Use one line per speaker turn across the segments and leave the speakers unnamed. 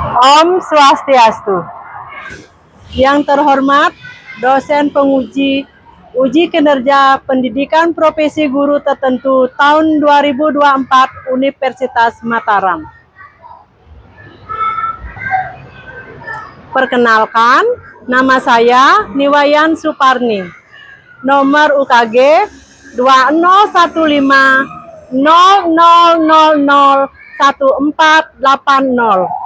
Om Swastiastu. Yang terhormat dosen penguji uji kinerja pendidikan profesi guru tertentu tahun 2024 Universitas Mataram. Perkenalkan, nama saya Niwayan Suparni. Nomor UKG 201500001480.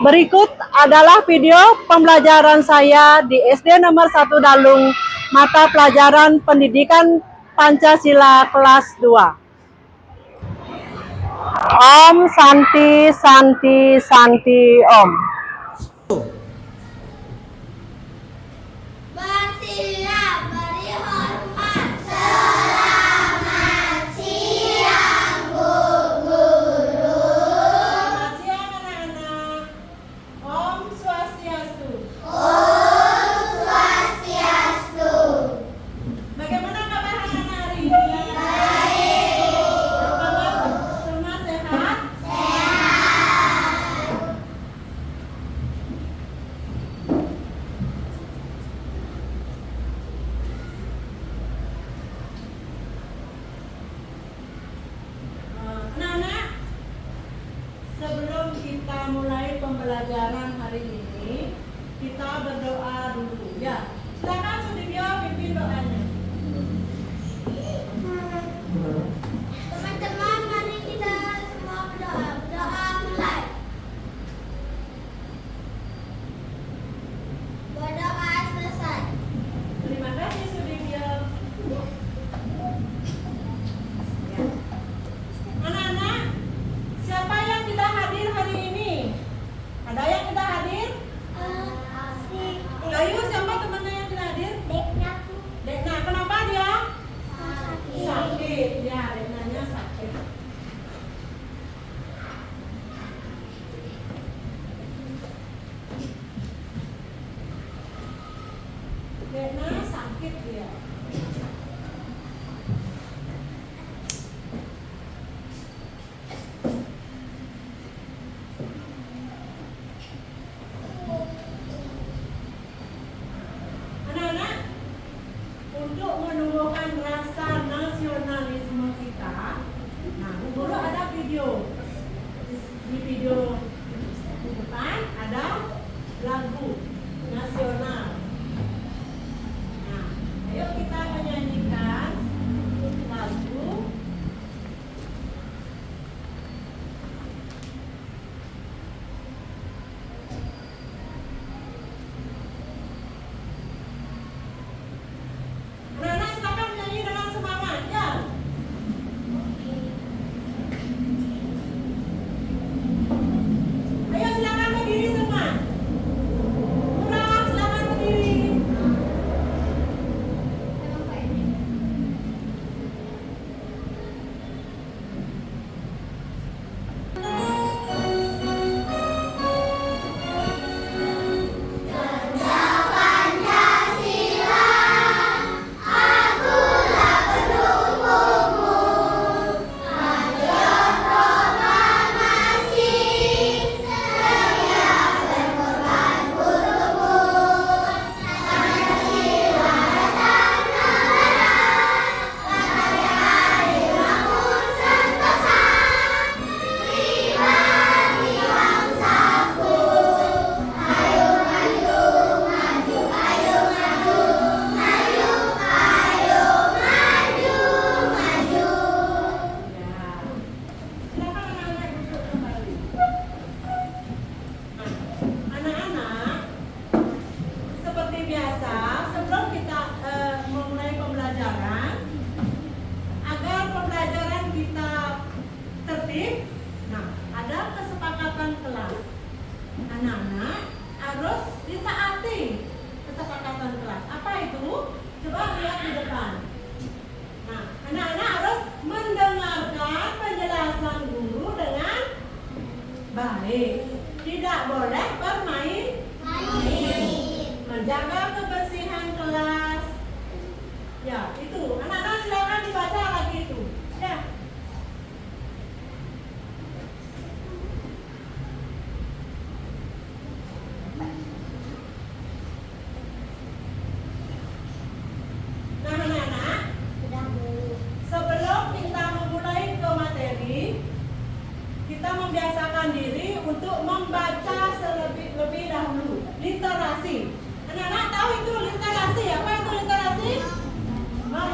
Berikut adalah video pembelajaran saya di SD nomor 1 Dalung, mata pelajaran Pendidikan Pancasila kelas 2. Om Santi Santi Santi Om.
Bersiap, beri hormat. Selamat siang, Bu Guru.
Selamat siang anak-anak. Om Swastiastu.
Om Swastiastu.
Bagaimana kabar anak-anak hari ini?
Baik.
Apakah semua sehat?
Sehat.
Anak-anak, sebelum kita mulai pembelajaran hari ini, kita berdoa dulu ya. Silakan Sudibyo pimpin doanya.
Teman-teman, mari kita semua berdoa. Berdoa mulai. Berdoa selesai.
Terima kasih Sudibyo. Ya. Anak-anak, siapa yang tidak hadir hari ini? Ada yang tidak hadir? Gayu, siapa temannya yang tidak hadir? Dekna, kenapa dia? Sakit. Ya, Deknanya sakit. Dekna sakit dia. Anak-anak, untuk menumbuhkan rasa nasionalisme kita, nah, Bu Guru ada video. Di video di depan ada lagu nasional. Nah, ayo kita menyanyikan lagu. Anak-anak silakan menyanyi dengan semangat ya. Ayo silakan berdiri semua. Murah, silakan berdiri.
Pancasila, akulah pendukungmu. Mayor proklamasi, setia berkorban berebut. Pancasila dasar negara, bahagia dibangun sentosa. Pribadi bangsaku, ayo maju, maju, ayo maju, maju, ayo maju, maju.
Ya. Silakan anak-anak duduk kembali. Nah, anak-anak, seperti biasa, sebelum kita memulai pembelajaran, agar pembelajaran kita tertib, nah, ada kesepakatan kelas. Anak-anak harus ditaati kesepakatan kelas. Apa itu? Coba lihat di depan. Nah, anak-anak harus mendengarkan penjelasan guru dengan baik. Tidak boleh bermain, menjaga kebersihan kelas. Ya, itu. Anak-anak silakan dibaca lagi itu. Ya.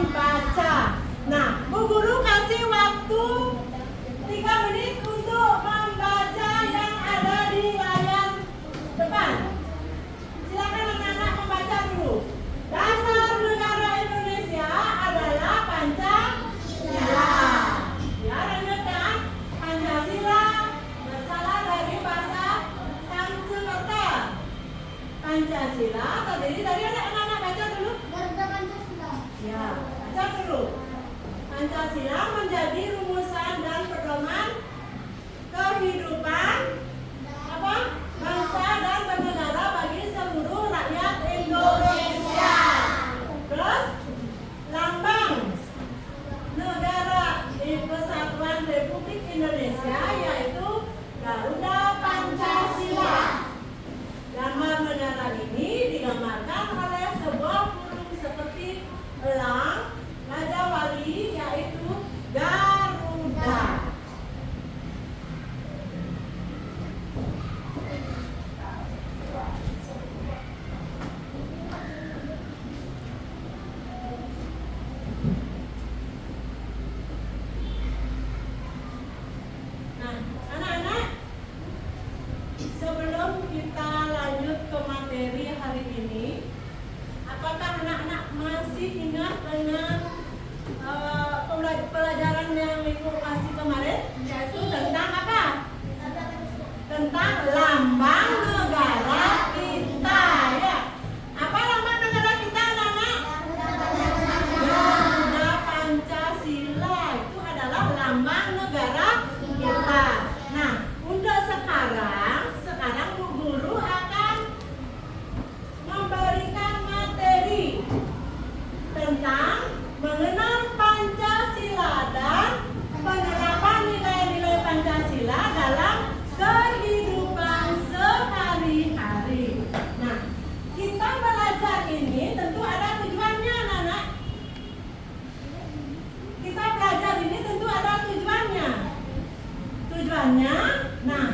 membaca. Nah, Bu Guru kasih waktu 3 menit untuk membaca yang ada di layar depan. Silakan anak-anak membaca dulu. Dasar negara Indonesia adalah Pancasila. Ya, renungkan Pancasila berasal dari bahasa Sanskerta. Pancasila terdiri dari anak-anak baca dulu.
Garuda Pancasila.
Ya, baca dulu. Pancasila menjadi rumusan dan pedoman kehidupan apa? Bangsa dan bernegara bagi seluruh rakyat Indonesia. Terus lambang negara Kesatuan Republik Indonesia yaitu Garuda Pancasila. Gambar negara ini digambarkan oleh sebuah burung seperti elang Raja Wali yaitu Garuda. Nah, anak-anak, sebelum kita lanjut ke materi hari ini, apakah anak-anak masih ingat dengan pelajaran yang Ibu kasih kemarin? Yaitu tentang apa? Tentang lambang negara kita, ya. Apa lambang negara kita, anak-anak? Garuda Pancasila. Itu adalah lambang negara kita. Nah, untuk sekarang Bu Guru akan memberikan materi tentang mengenal Pancasila dan penerapan nilai-nilai Pancasila dalam kehidupan sehari-hari. Nah, kita belajar ini tentu ada tujuannya, anak-anak. Kita belajar ini tentu ada tujuannya. Tujuannya, nah,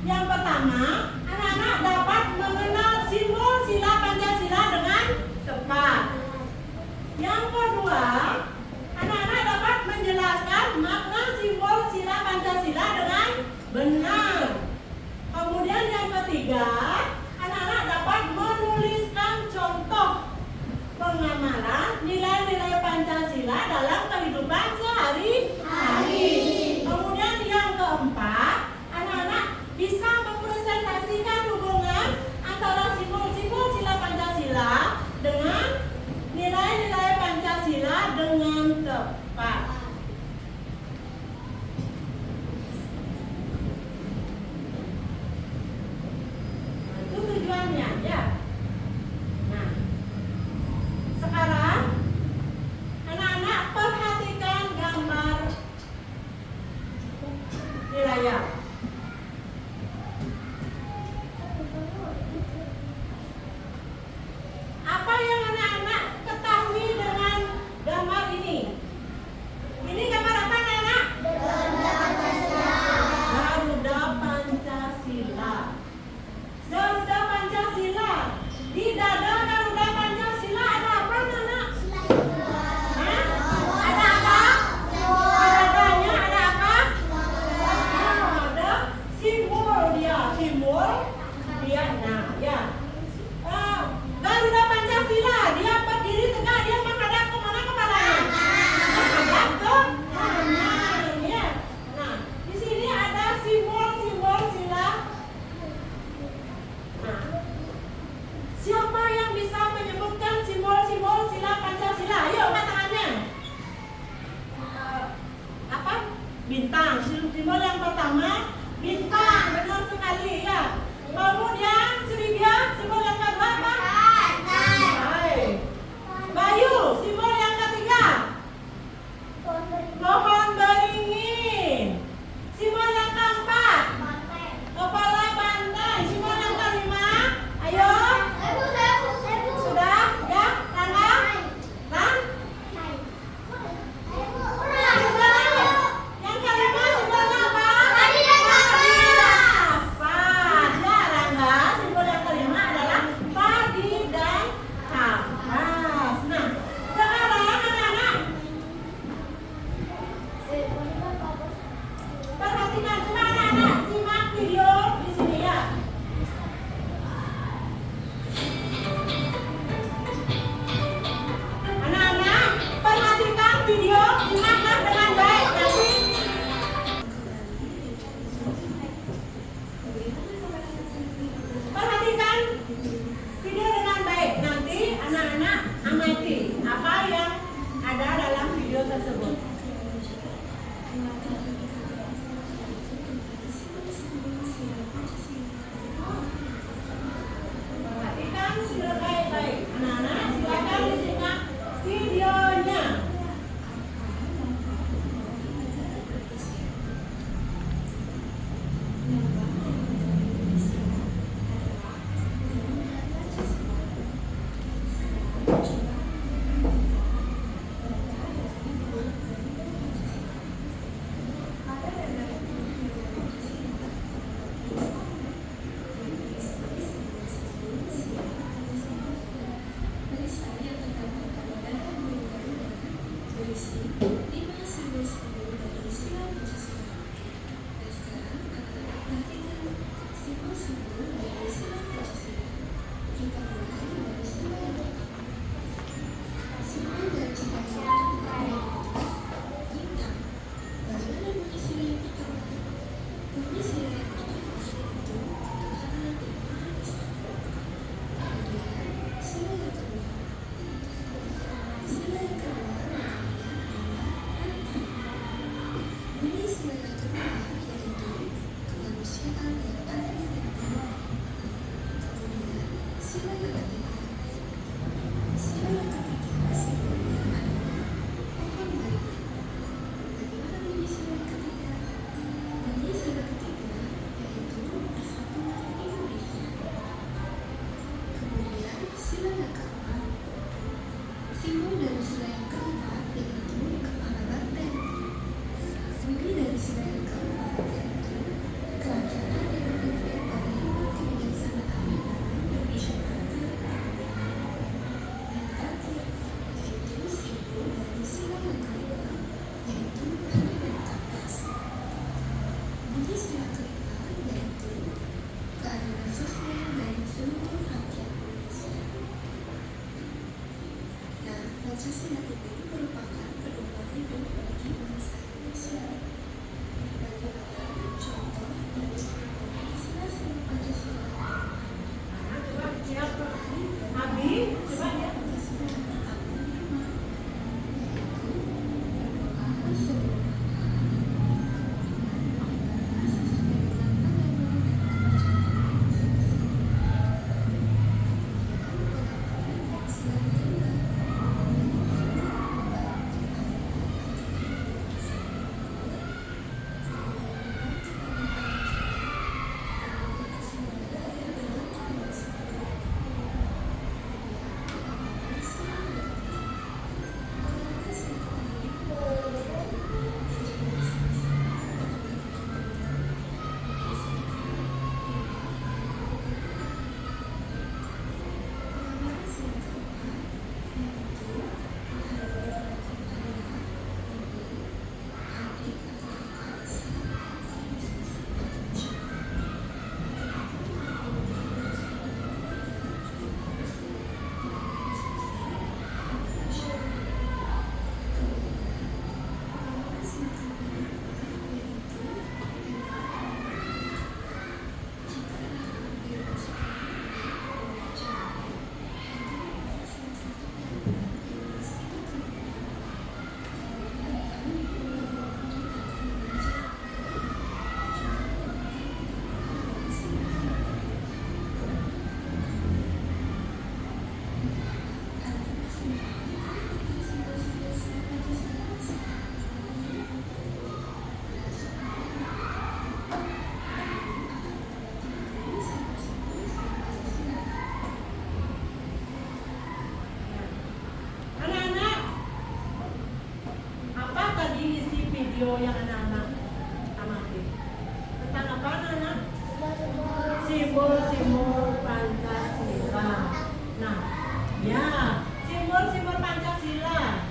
yang pertama, anak-anak dapat mengenal simbol sila Pancasila dengan tepat. Yang kedua, anak-anak dapat menjelaskan makna simbol sila Pancasila dengan benar. Kemudian yang ketiga, anak-anak dapat menuliskan contoh pengamalan nilai-nilai Pancasila dalam kehidupan sehari-hari. Kemudian yang keempat, anak-anak bisa mempresentasikan hubungan antara simbol-simbol sila Pancasila dengan nilai-nilai Pancasila dengan tepat. Nah, itu tujuannya, ya. Nah, sekarang anak-anak perhatikan gambar di layar. Apa yang anak-anak ketahui dengan gambar ini? Ini gambar apa, anak-anak?
Garuda Pancasila.
Garuda Pancasila. Garuda Pancasila. Di dada Garuda Pancasila ada apa, anak-anak? Hah? Ada apa? Di dadanya ada apa? Oh, ada simbol-simbol Pancasila. Nah, ya, simbol-simbol Pancasila.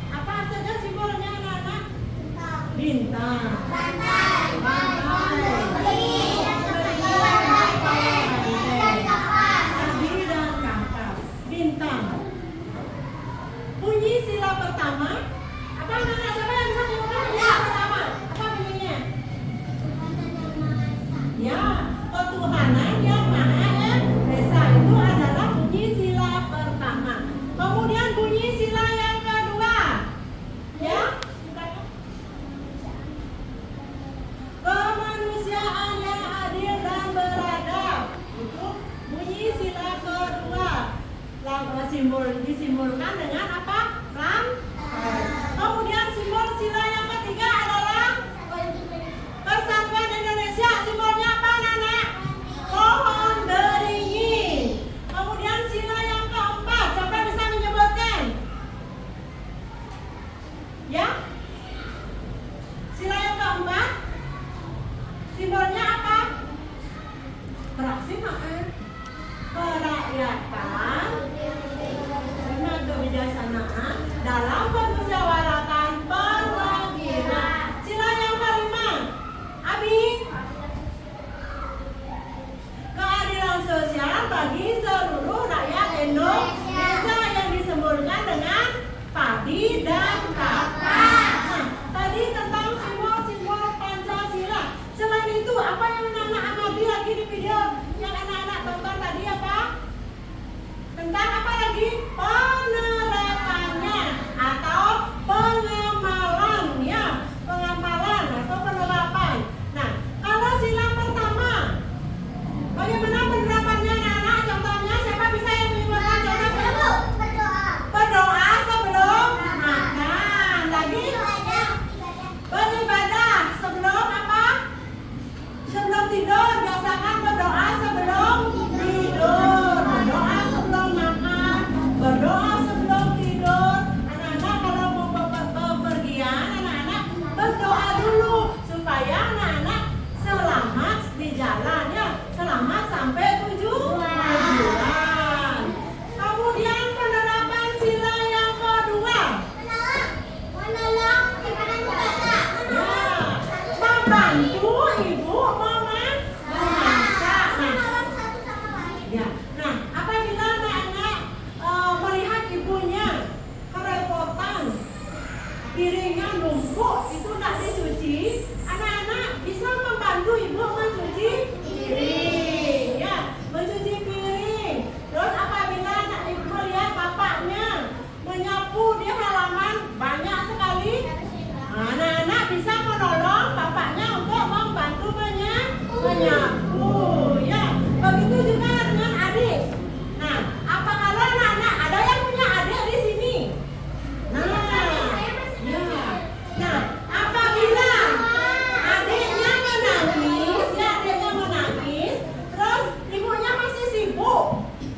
Apa saja simbolnya, anak-anak? Bintang, pantai, tadi dan kapas. Bintang. Bunyi sila pertama. Apa anak-anak, siapa yang bisa menyebutkan bunyi sila pertama? Apa bunyinya? Ya, ketuhanan yang Maha Esa itu adalah bunyi sila pertama. Kemudian bunyi sila yang kedua. Ya, kemanusiaan yang adil dan beradab. Itu bunyi sila kedua. Disimbolkan dengan apa? Kemudian simbol sila yang ketiga adalah Persatuan Indonesia. Simbolnya apa, Nana? Pohon beringin. Kemudian sila yang keempat, siapa bisa menyebutkan? Ya? Sila yang keempat, simbolnya apa? Kerakyatan dan kebijaksanaan dalam permusyawaratan perwakilan. Sila yang kelima, Abi. Keadilan sosial bagi seluruh rakyat Indonesia yang disimbolkan dengan padi dan kapas. Nah, tadi tentang simbol-simbol Pancasila. Selain itu, apa yang anak-anak amati lagi di video yang anak-anak tonton tadi apa? Tentang apa lagi? Penerapannya atau pengamalan, ya, pengamalan atau penerapan. Nah, kalau sila pertama, bagaimana penerapannya, anak-anak? Contohnya, siapa bisa yang menyebutkan contoh? Berdoa sebelum makan. Lagi? Beribadah sebelum apa? Sebelum tidur. Biasakan berdoa sebelum tidur. Berdoa sebelum makan. Berdoa sebelum tidur. Anak-anak kalau mau bepergian, anak-anak berdoa dulu supaya anak-anak selamat di jalan, ya. Selamat sampai tujuan. Kemudian penerapan sila yang kedua. Membantu ibu memasak. Ya. Nah, apabila anak-anak melihat ibunya kerepotan, piringnya numpuk, itu tidak dicuci, anak-anak bisa membantu ibu mencuci piring, ya, mencuci piring. Terus apabila anak ibu melihat bapaknya menyapu di halaman banyak sekali, anak-anak bisa menolong bapaknya untuk membantu menyapu, ya. Begitu juga dengan adik. Nah, apa kalau anak-anak ada yang punya adik di sini? Nah, ya. Nah, apabila adiknya menangis, ya, adiknya menangis, terus ibunya masih sibuk,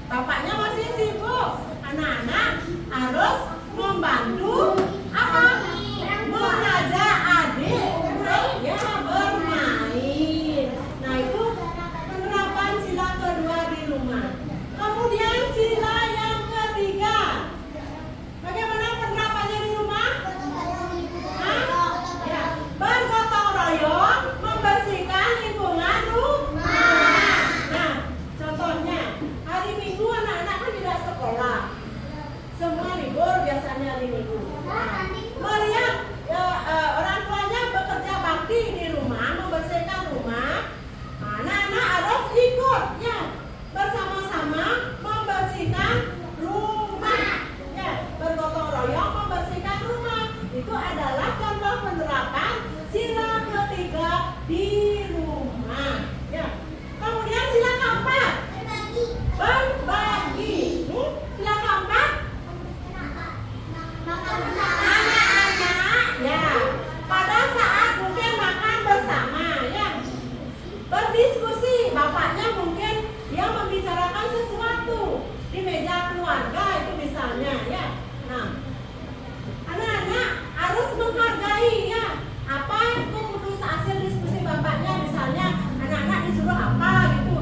bapaknya masih sibuk, anak-anak harus membantu apa? Mengajak adik untuk, ya, bermain. Nah, itu penerapan sila kedua di rumah. Kemudian sila yang ketiga, bagaimana penerapannya di rumah? Hah? Ya, bergotong royong membersihkan lingkungan rumah. Nah, contohnya hari Minggu anak-anak kan tidak sekolah, semua libur biasanya hari Minggu. Nah, melihat orang tuanya bekerja bakti di rumah, membersihkan rumah, anak-anak harus ikut, ya, bersama-sama membersihkan rumah, ya, bergotong royong membersihkan rumah. Itu adalah contoh penerapan sila ketiga di rumah, ya. Kemudian sila keempat, berbagi. Sila keempat, anak-anak, ya, pada saat mungkin makan bersama, ya, berdiskusi, bapaknya mungkin dia membicarakan sesuatu di meja keluarga itu misalnya, ya. Nah, anak-anak harus menghargai, ya, apa keputusan hasil diskusi bapaknya, misalnya anak-anak disuruh apa gitu.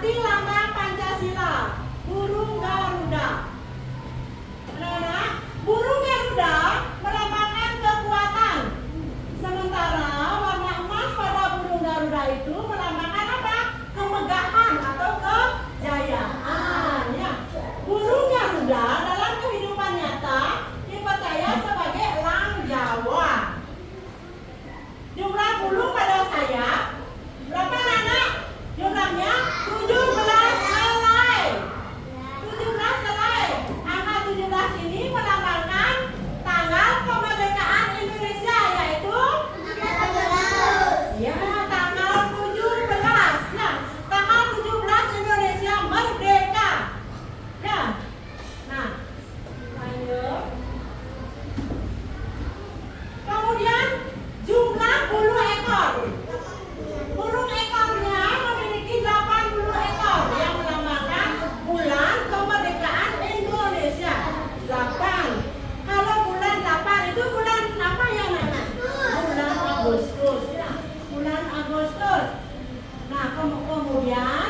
arti lambang Pancasila, burung Garuda. Anak-anak, burung Garuda melambangkan kekuatan. Sementara warna emas pada burung Garuda itu melambangkan apa? Kemegahan atau kejayaan. Ya. Burung Garuda dalam kehidupan nyata dipercaya sebagai elang Jawa. Jumlah bulu pada sayap berapa anak? Jumlahnya 17 helai. 17 helai. Angka 17 ini melambangkan tanggal kemerdekaan Indonesia, yaitu ya, tanggal 17. Nah, tanggal 17 Indonesia merdeka. Ya. Nah, lanjut. Kemudian jumlah bulu ekor. Burung ekornya memiliki 80 ekor yang melambangkan bulan kemerdekaan Indonesia. 8. Kalau bulan 8 itu bulan apa ya, Nana? Bulan Agustus. Ya, bulan Agustus. Nah, kemudian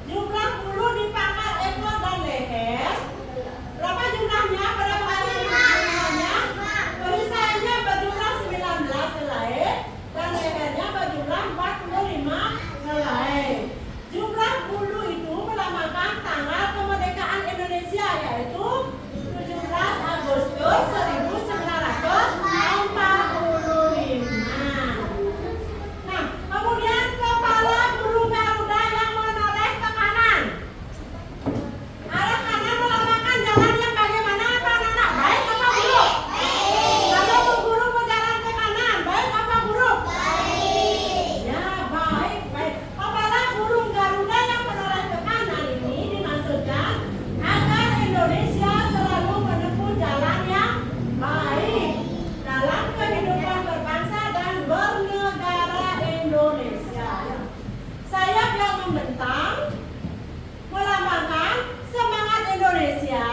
jumlah bulu di pangkal ekor dan leher. Berapa jumlahnya? Berapa jumlahnya? Perisainya berjumlah 19 helai dan lehernya berjumlah 45 helai. Jumlah bulu itu melambangkan tanggal kemerdekaan Indonesia, yaitu 17 Agustus 1945. Nah, kemudian kepala burung Garuda yang menoleh ke kanan. Arah kanan melambangkan jalan yang bagaimana, apa anak? Baik apa buruk? Kalau burung berjalan ke kanan, baik apa buruk? Ya, baik, baik. Kepala burung Garuda yang menoleh ke kanan ini dimaksudkan agar Indonesia selalu menempuh jalan yang baik dalam kehidupan berbangsa dan bernegara Indonesia. Sayap yang membentang melambangkan semangat Indonesia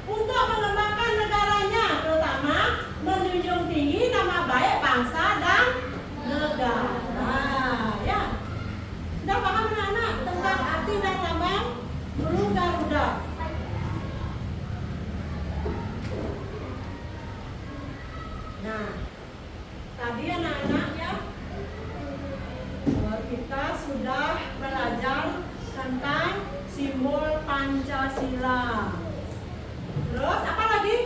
untuk mengembangkan negaranya, terutama menjunjung tinggi nama baik bangsa dan negara. Ya, sudah paham anak-anak tentang arti dan lambang burung Garuda? Nah, tadi anak-anak ya, kita sudah belajar tentang simbol Pancasila. Terus apa lagi?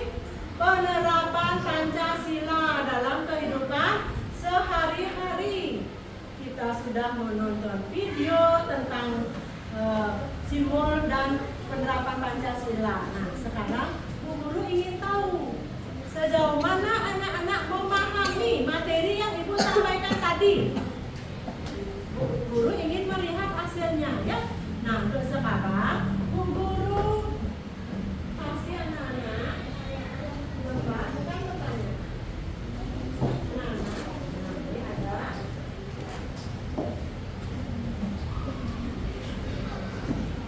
Penerapan Pancasila dalam kehidupan sehari-hari. Kita sudah menonton video tentang simbol dan penerapan Pancasila. Nah, sekarang Bu Guru ingin tahu sejauh mana anak-anak memahami materi yang Ibu sampaikan tadi. Bu Guru ingin melihat hasilnya ya. Nah, untuk sekarang Bu Guru kasih anak-anak bukan bertanya. Nah, ini ada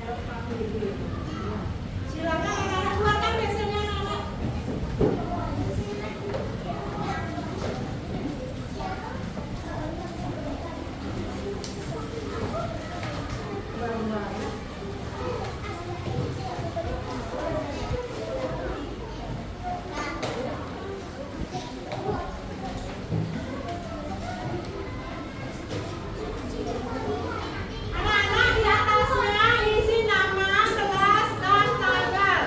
LKPD. Silakan anak-anak keluarkan biasanya anak-anak. Anak-anak di atasnya isi nama, kelas, dan tanggal.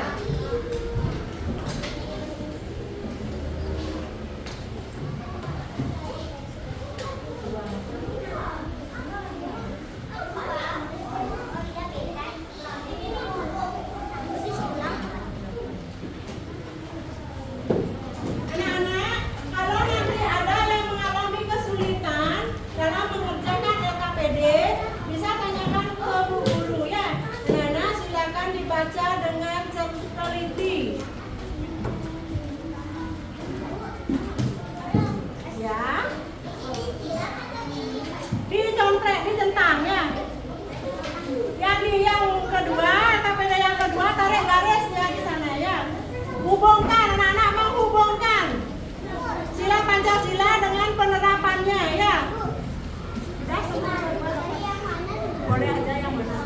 Anak-anak, kalau nanti ada yang mengalami kesulitan dalam mengerjakan LKPD, bisa tanyakan ke Bu Guru ya. Anak-anak silakan dibaca dengan teliti. Ya. Dicontrek, dicentang ya. Yang kedua, LKPD yang kedua tarik garisnya di sana ya. Hubungkan anak-anak, menghubungkan sila Pancasila dengan penerapannya ya. Boleh aja yang mana?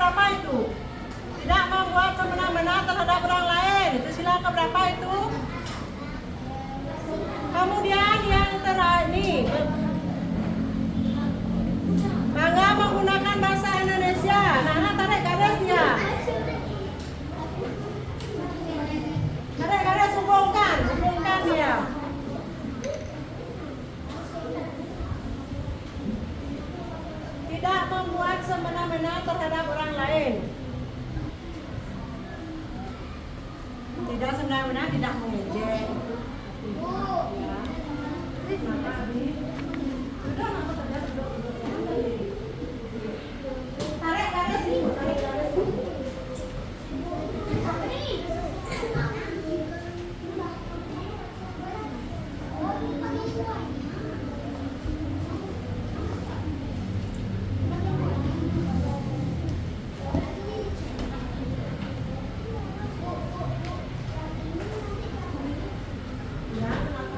keberapa itu? Tidak membuat semena-mena terhadap orang lain. Itu sila keberapa itu? Kemudian yang terakhir nih, bangga menggunakan bahasa Indonesia. Nah, tarik garis ya. Tarik garis, hubungkan ya. Tidak membuat semena-mena terhadap orang lain. Tidak semena-mena, tidak mengejek. Ya. Maka sudah maka tarik garis ibu, tarik garis. Ya, kenapa?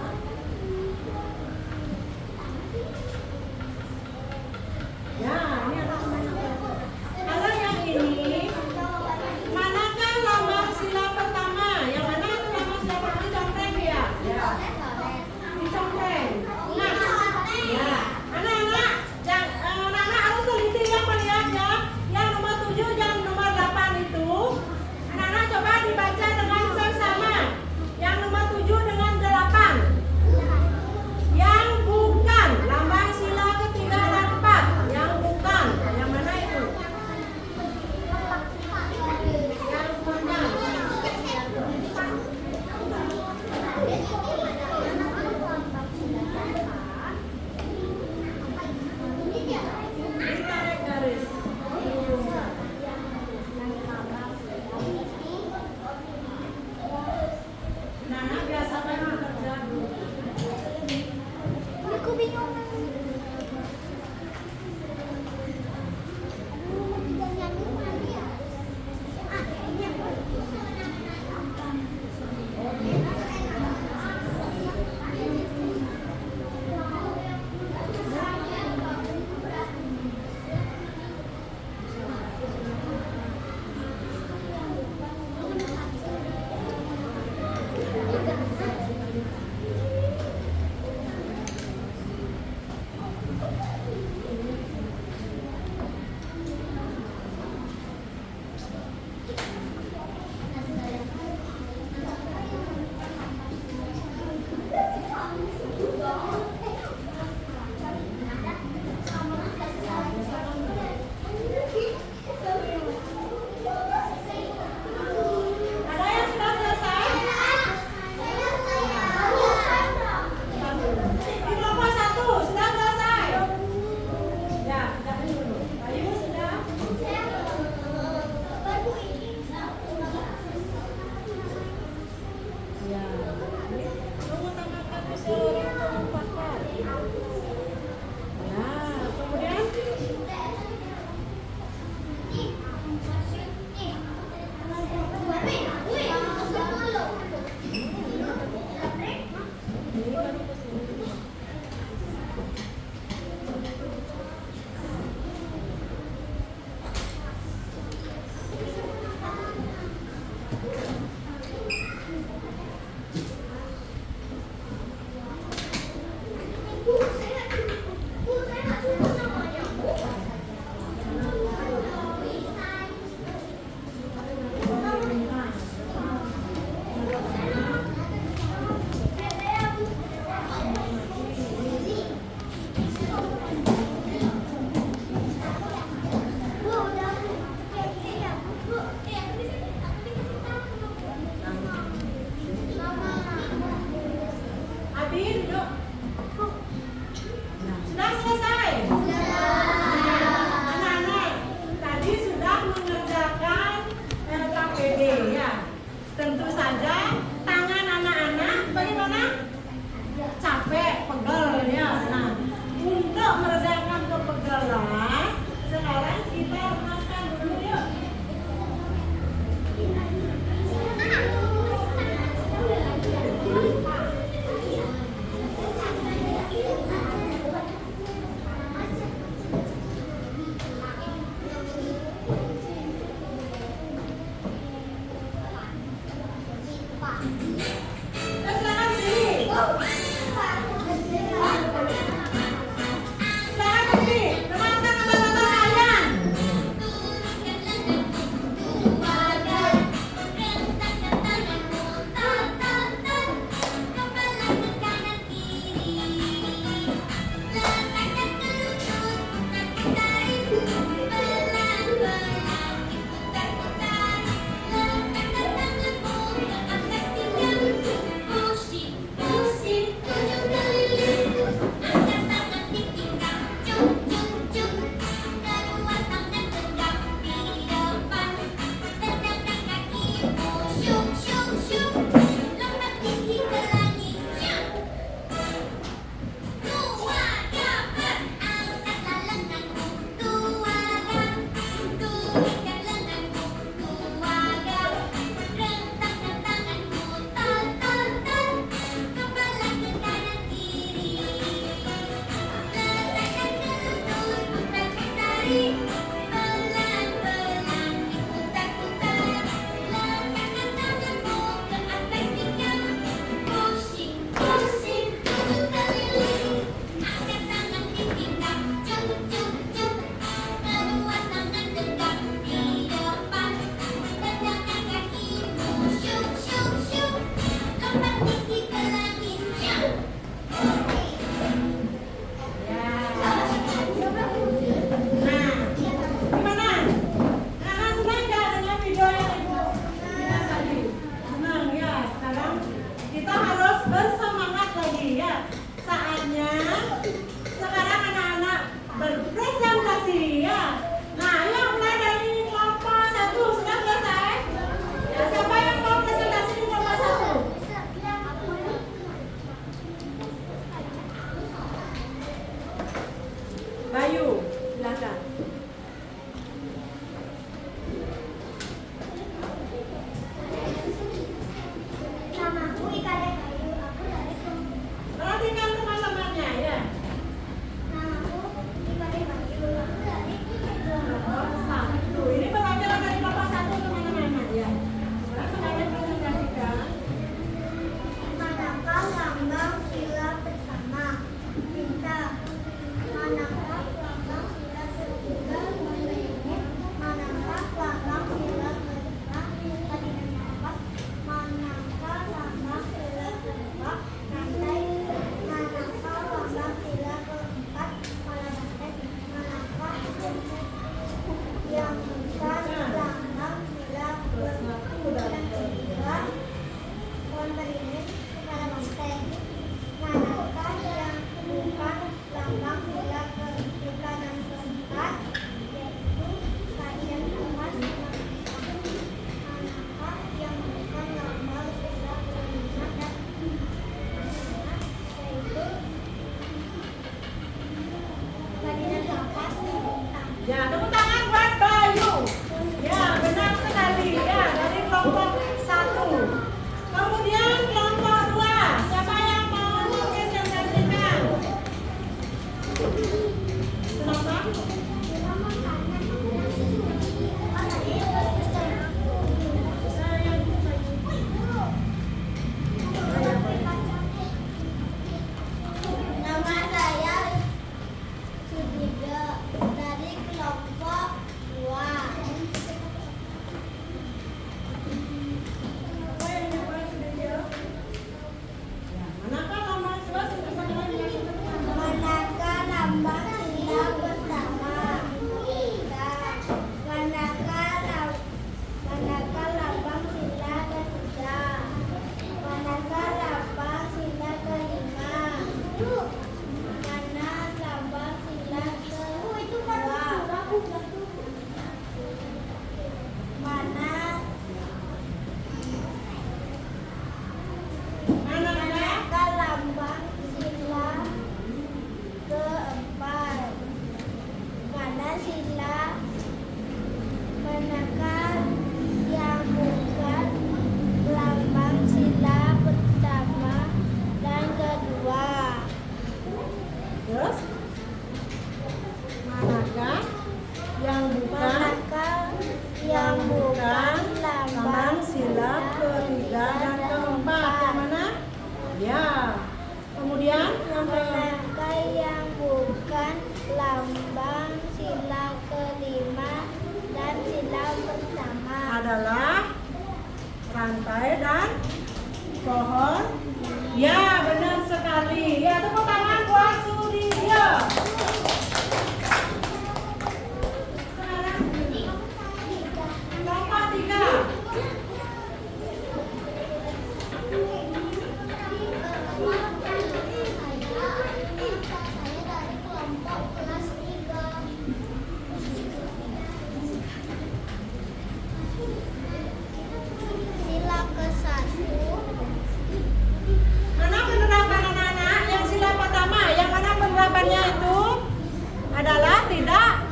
adalah tidak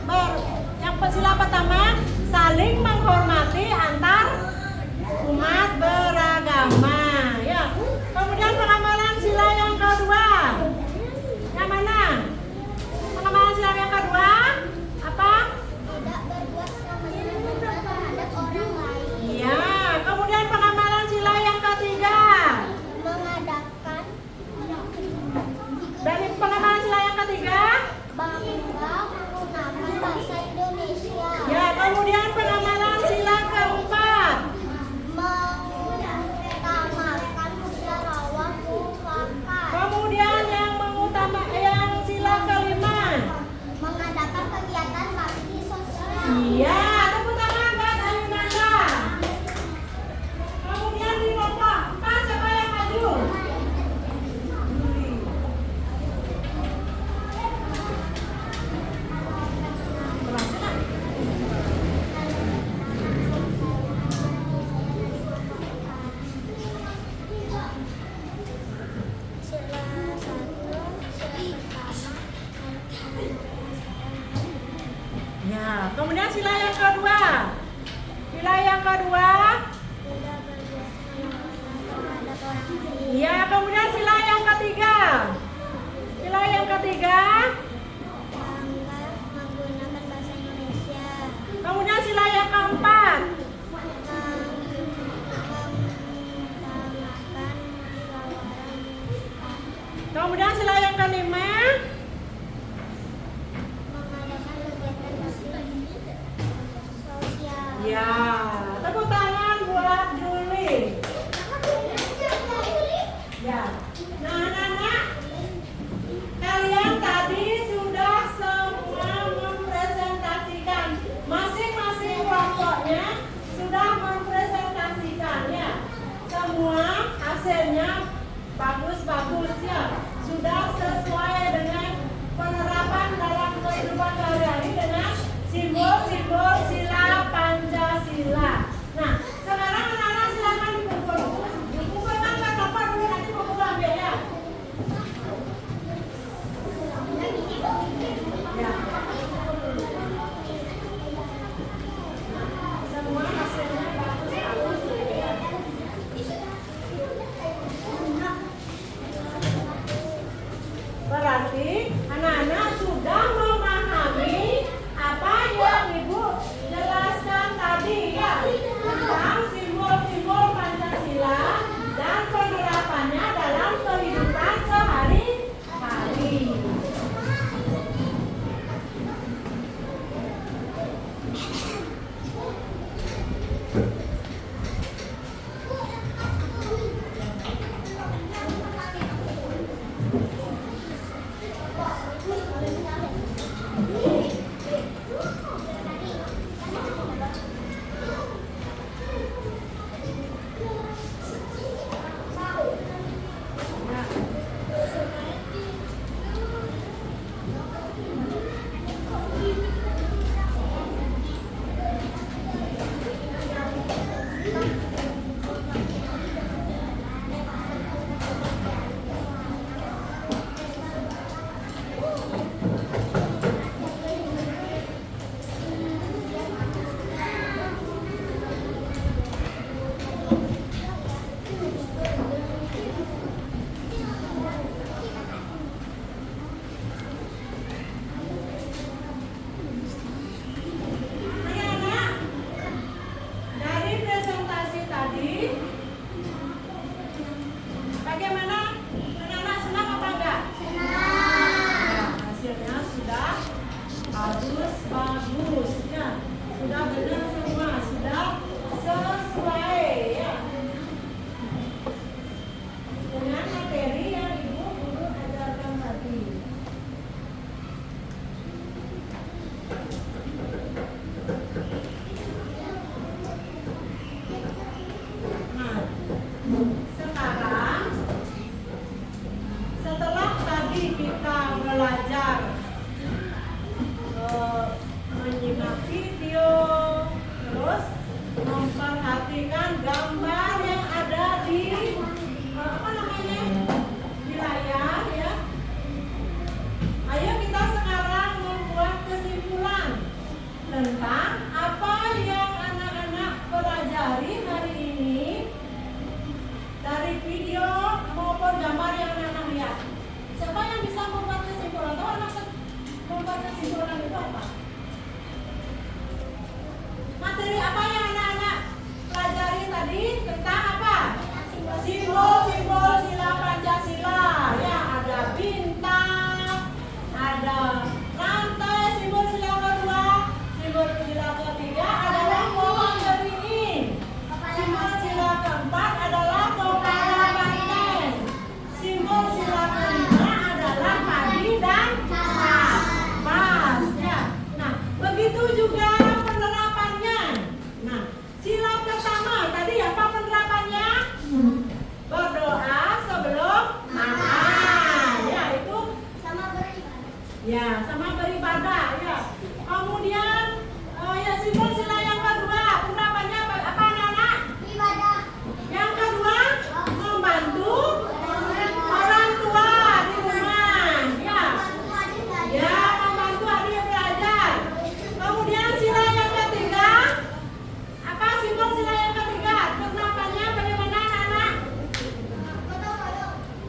yang sila pertama saling menghormati antar umat beragama ya. Kemudian pengamalan sila yang kedua. Yang mana? Pengamalan sila yang kedua apa?
Tidak berbuat semena-mena terhadap orang lain.
Iya, kemudian pengamalan sila yang ketiga.
Mengadakan
Dari pengamalan sila yang ketiga.
bangga menggunakan bahasa Indonesia.
Ya, kemudian pengamalan sila keempat.
Mengutamakan musyawarah mufakat.
Kemudian yang sila kelima.
Mengadakan kegiatan bakti sosial.
Iya, tepuk tangan buat Ayunanda. Kemudian di nomor 4 siapa yang maju?
Sila 1, sila pertama.
Ya, kemudian sila yang kedua. Sila yang kedua.
Tidak berbuat semena-mena terhadap orang lain.
Ya, kemudian sila yang ketiga. Sila yang ketiga.
Bangga menggunakan bahasa Indonesia.
Kemudian sila yang keempat.
Mengutamakan musyawarah mufakat.
Kemudian sila yang kelima.
Mengadakan kegiatan bakti sosial.
Ya, tepuk tangan buat Juli. Ya, nah anak-anak, kalian tadi sudah semua mempresentasikan masing-masing kelompoknya sudah mempresentasikan ya. Semua hasilnya bagus-bagus ya, sudah sesuai dengan penerapan dalam kehidupan sehari-hari dengan simbol-simbol sila Pancasila. Nah, sekarang anak-anak silakan dikumpul. Dikumpulkan ke tempat dulu, nanti buku ambil ya. Ya. Semua hasilnya bagus-bagus ya. Berarti anak-anak sudah memahami apa yang Ibu jelaskan tadi ya, tentang simbol-simbol Pancasila dan penerapannya dalam kehidupan sehari-hari. Anak-anak, dari presentasi tadi, bagaimana? Anak-anak senang apa enggak? Senang. Hasilnya sudah bagus-bagus ya, sudah benar semua, sudah sesuai ya dengan materi yang Ibu guru ajarkan tadi. Nah, sekarang setelah tadi kita belajar menyimak video, terus memperhatikan gambar yang ada di apa namanya, di layar ya. Ayo kita sekarang membuat tentang apa yang anak-anak pelajari hari ini dari video maupun gambar yang anak-anak lihat. Siapa yang bisa membuat kesimpulan? Atau anak membuat kesimpulan itu apa? Materi apa yang anak-anak pelajari tadi tentang apa? Simbol-simbol sila Pancasila. Ya, ada bintang, ada rantai, simbol sila kedua, simbol sila ketiga adalah pohon beringin. Simbol sila keempat adalah kepala banteng. Simbol sila kelima adalah padi dan kapas. Ya. Nah, begitu juga penerapannya. Nah, sila pertama tadi apa penerapannya? Berdoa sebelum makan. Ya, itu
Sama beribadah.
ya sama beribadah. Ya. Kemudian ya simbol sila yang kedua penerapannya apa anak-anak?
Ibadah.
Yang kedua membantu orang tua di rumah. Ya. Ya, membantu adik belajar. Kemudian sila yang ketiga, apa simbol sila yang ketiga? Penerapannya bagaimana anak-anak?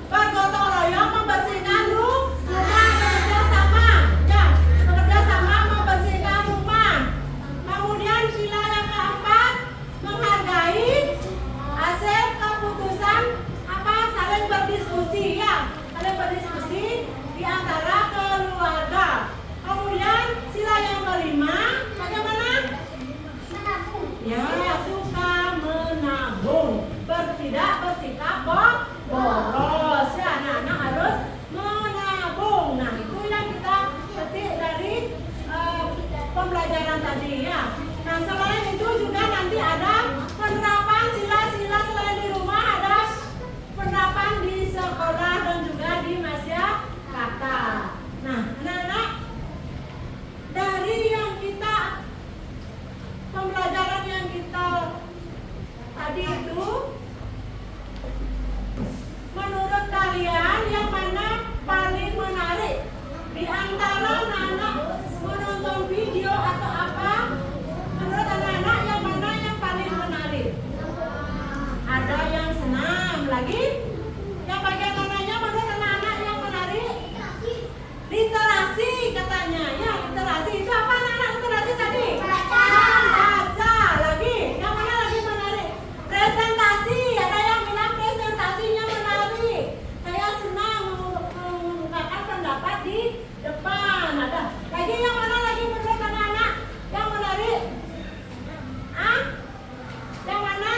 Bergotong royong membersihkan rumah, bekerja sama. Ya, bekerja sama membersihkan rumah. Kemudian sila yang keempat, menghargai hasil keputusan apa? Saling berdiskusi. Ya, saling berdiskusi di antara keluarga. Kemudian sila yang kelima, bagaimana? Ya, suka menabung, tidak bersikap boros. Ya, anak-anak harus menabung. Nah, itu yang kita petik dari pembelajaran tadi ya. Nah, selain itu juga nanti ada penerapan sila-sila selain di rumah, ada penerapan di sekolah dan juga di masyarakat. Nah, anak-anak, dari yang kita pembelajaran yang kita tadi itu, menurut kalian yang mana paling menarik di antara anak-anak menonton video atau apa? Menurut anak-anak yang mana yang paling menarik? Ada yang senam lagi? Yang bagian mananya menurut anak-anak yang menarik? Literasi katanya. Ya, literasi itu apa anak-anak literasi tadi? Membaca lagi. Yang mana lagi menarik? Presentasi. Ada yang bilang presentasinya menarik. Saya senang mengungkapkan pendapat di depan. Ada lagi yang mana lagi menurut anak-anak yang menarik? Ah? Yang mana?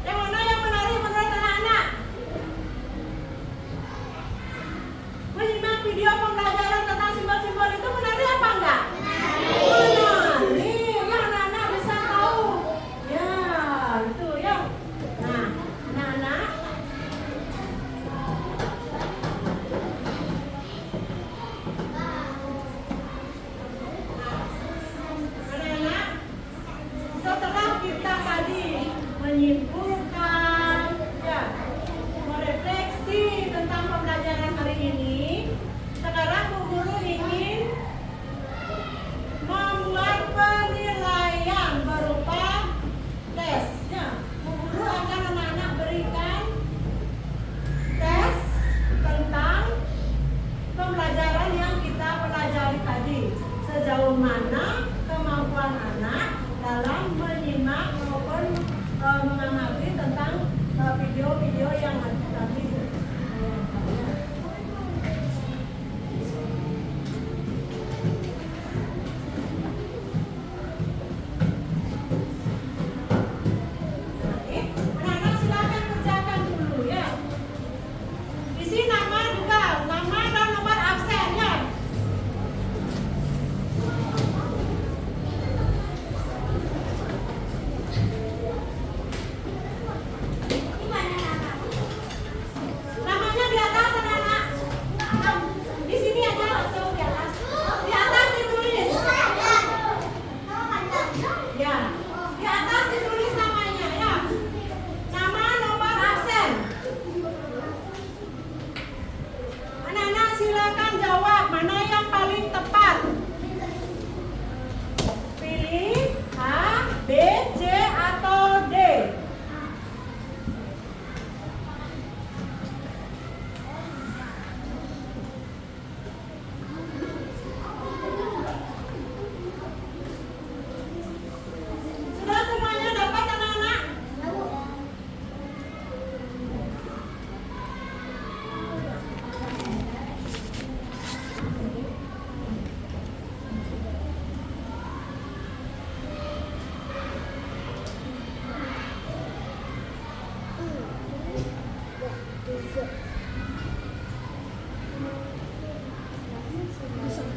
Yang mana yang menarik menurut anak-anak? Menyimak video pembelajaran tentang simbol-simbol itu menarik apa enggak? Menarik. Ya, anak-anak bisa tahu. Ya, itu ya. Nah, anak-anak, anak-anak, setelah kita tadi menyimpulkan, ya, merefleksi tentang pembelajaran hari ini, sekarang Bu Guru ingin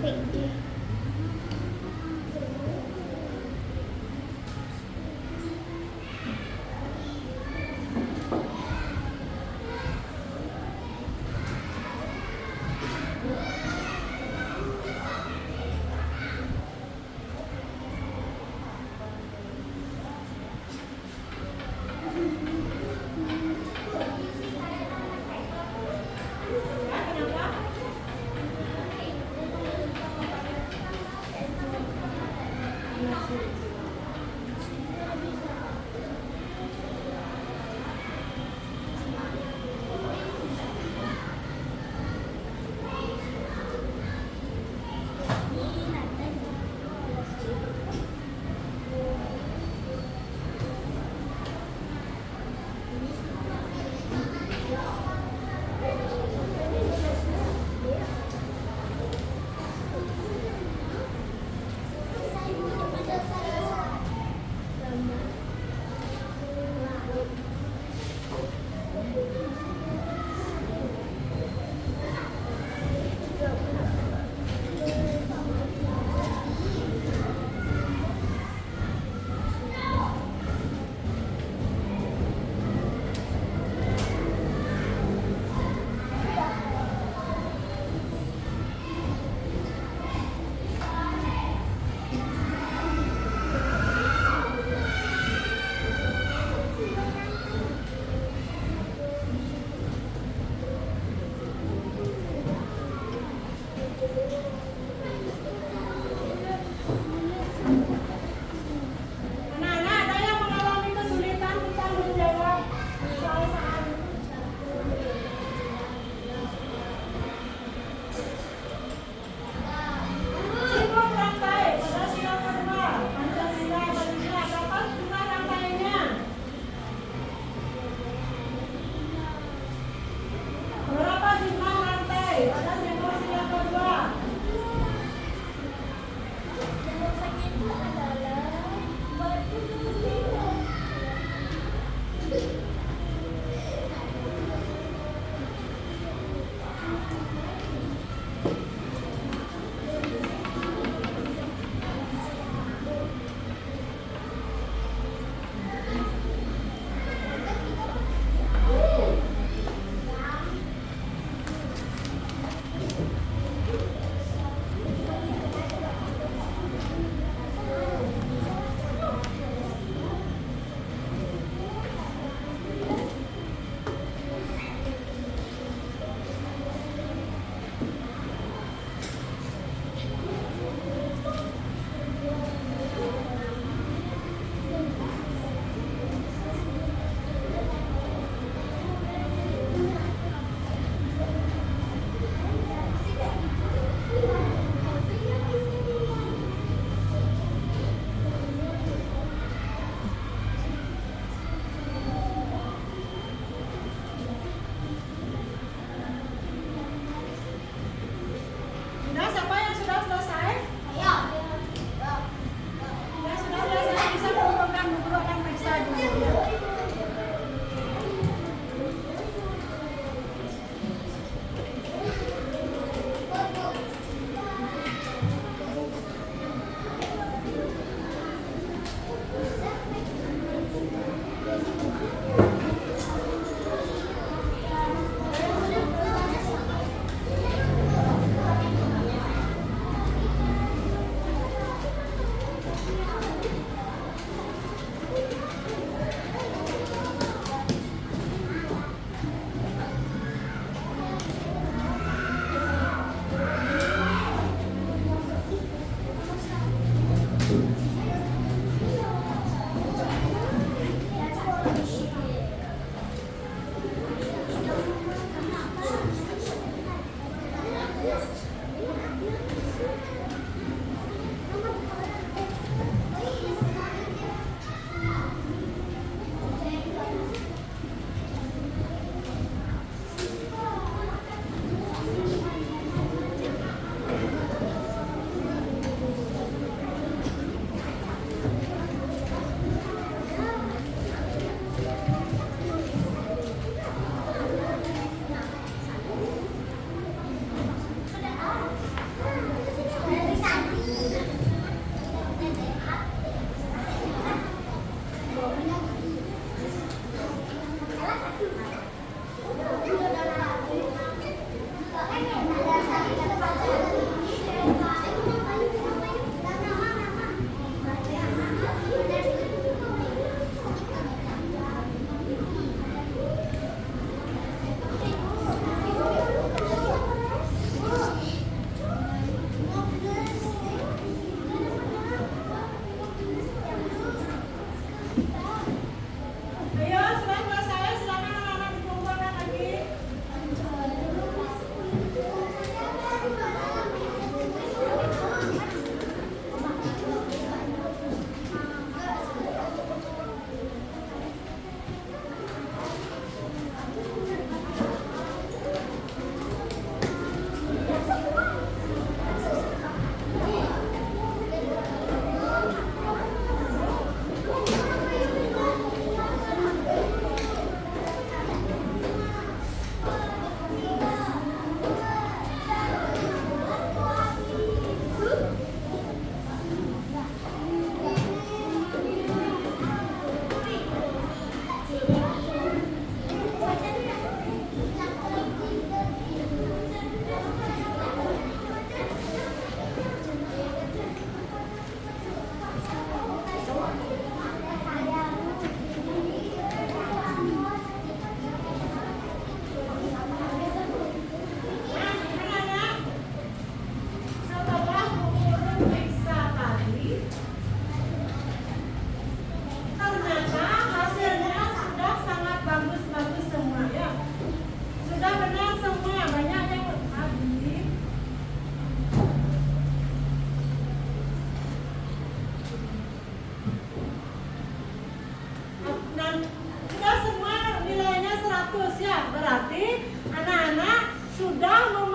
Pink.
Ya, kenapa?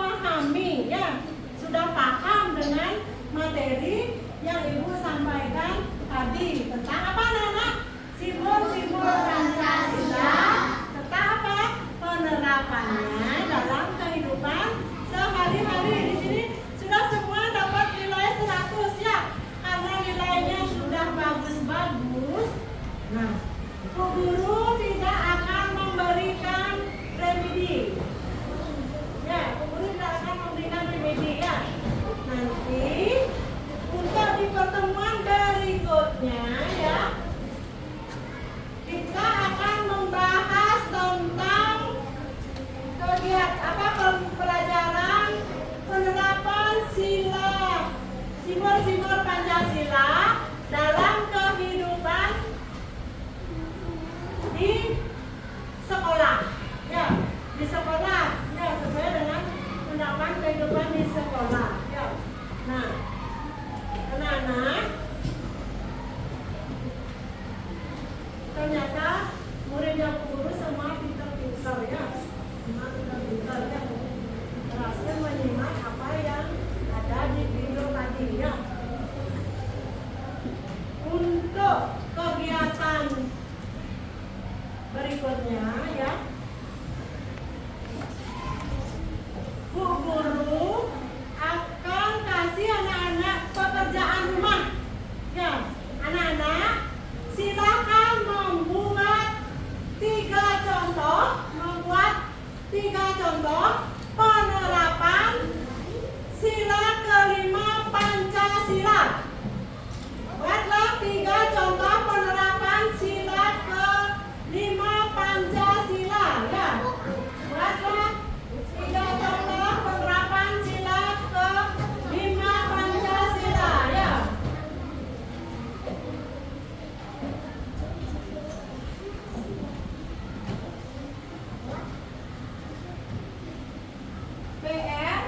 memahami, ya, sudah paham dengan materi yang Ibu sampaikan tadi tentang apa anak-anak? Simbol-simbol Pancasila serta apa? Penerapannya dalam kehidupan sehari-hari. Di sini sudah semua dapat nilai 100 ya, karena nilainya sudah bagus-bagus. Nah, Bu Guru tidak akan memberikan remedi. Ya, Bu Guru tidak akan memberikan remedi ya. Nanti untuk di pertemuan berikutnya ya, kita akan membahas tentang pelajaran penerapan sila, simbol-simbol Pancasila dalam kehidupan di sekolah. Ya, di sekolah. Ya, sesuai dengan penerapan kehidupan di sekolah. Ya. Nah, anak-anak, ternyata muridnya Bu Guru semua pintar-pintar ya, semua pintar-pintar ya, berhasil menyimak apa yang ada di video tadi ya. Untuk kegiatan berikutnya ya, Bu Guru akan kasih anak-anak pekerjaan rumah ya. Anak-anak silakan membuat 3 contoh penerapan sila kelima Pancasila. Buatlah 3 contoh penerapan sila kelima Pancasila ya. Buatlah 3 contoh penerapan sila kelima Pancasila ya. PR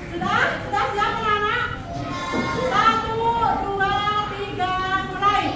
Sudah siap anak-anak? 1, 2, 3, mulai.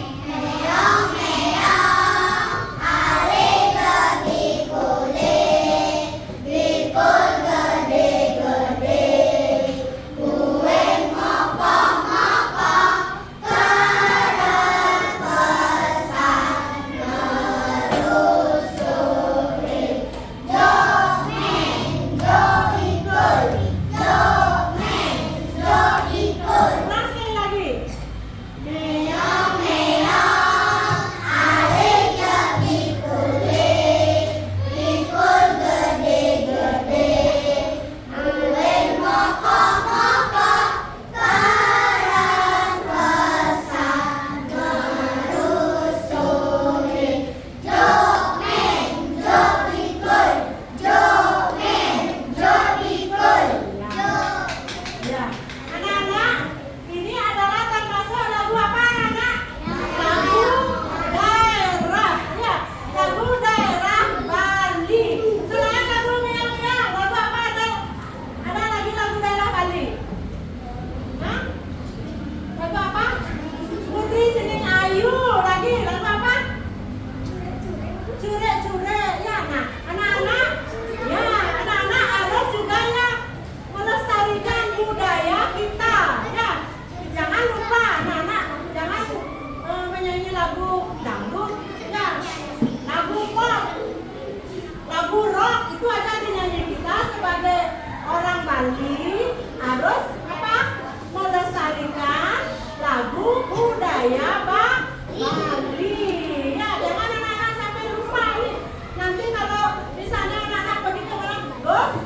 Terus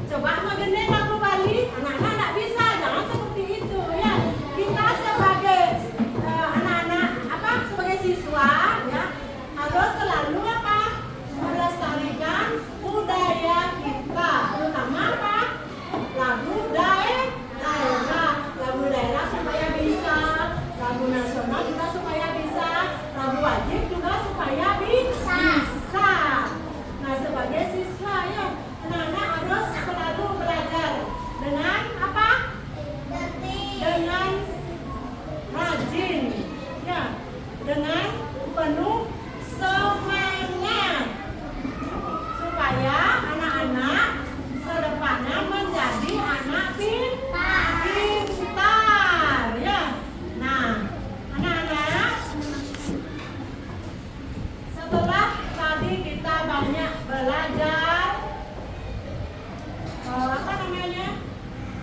coba mengenai lagu Bali, anak-anak tidak bisa, jangan seperti itu ya. Kita sebagai anak-anak sebagai siswa ya harus selalu melestarikan budaya kita, terutama lagu daerah, lagu daerah supaya bisa, lagu nasional juga supaya bisa, lagu wajib juga supaya bisa. Nah sebagai siswa ya anak-anak harus selalu belajar dengan dengan rajin ya, dengan penuh semangat supaya anak-anak kedepannya menjadi anak pintar ya. Nah anak-anak, setelah tadi kita banyak belajar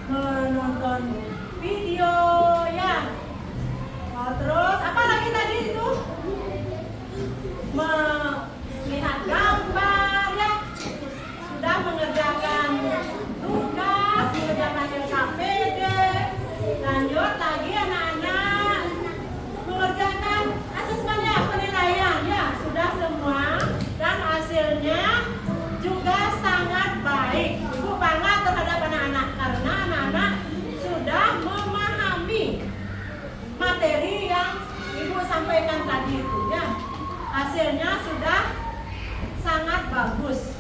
menonton video ya, terus apa lagi tadi itu melihat gambar ya, sudah mengerjakan tugas, mengerjakan LKPD, lanjut lagi anak-anak mengerjakan asesmen ya, penilaian ya, sudah semua dan hasilnya juga sangat baik. Ibu bangga terhadap anak-anak karena anak-anak sudah memahami materi yang ibu sampaikan tadi itu ya, hasilnya sudah sangat bagus.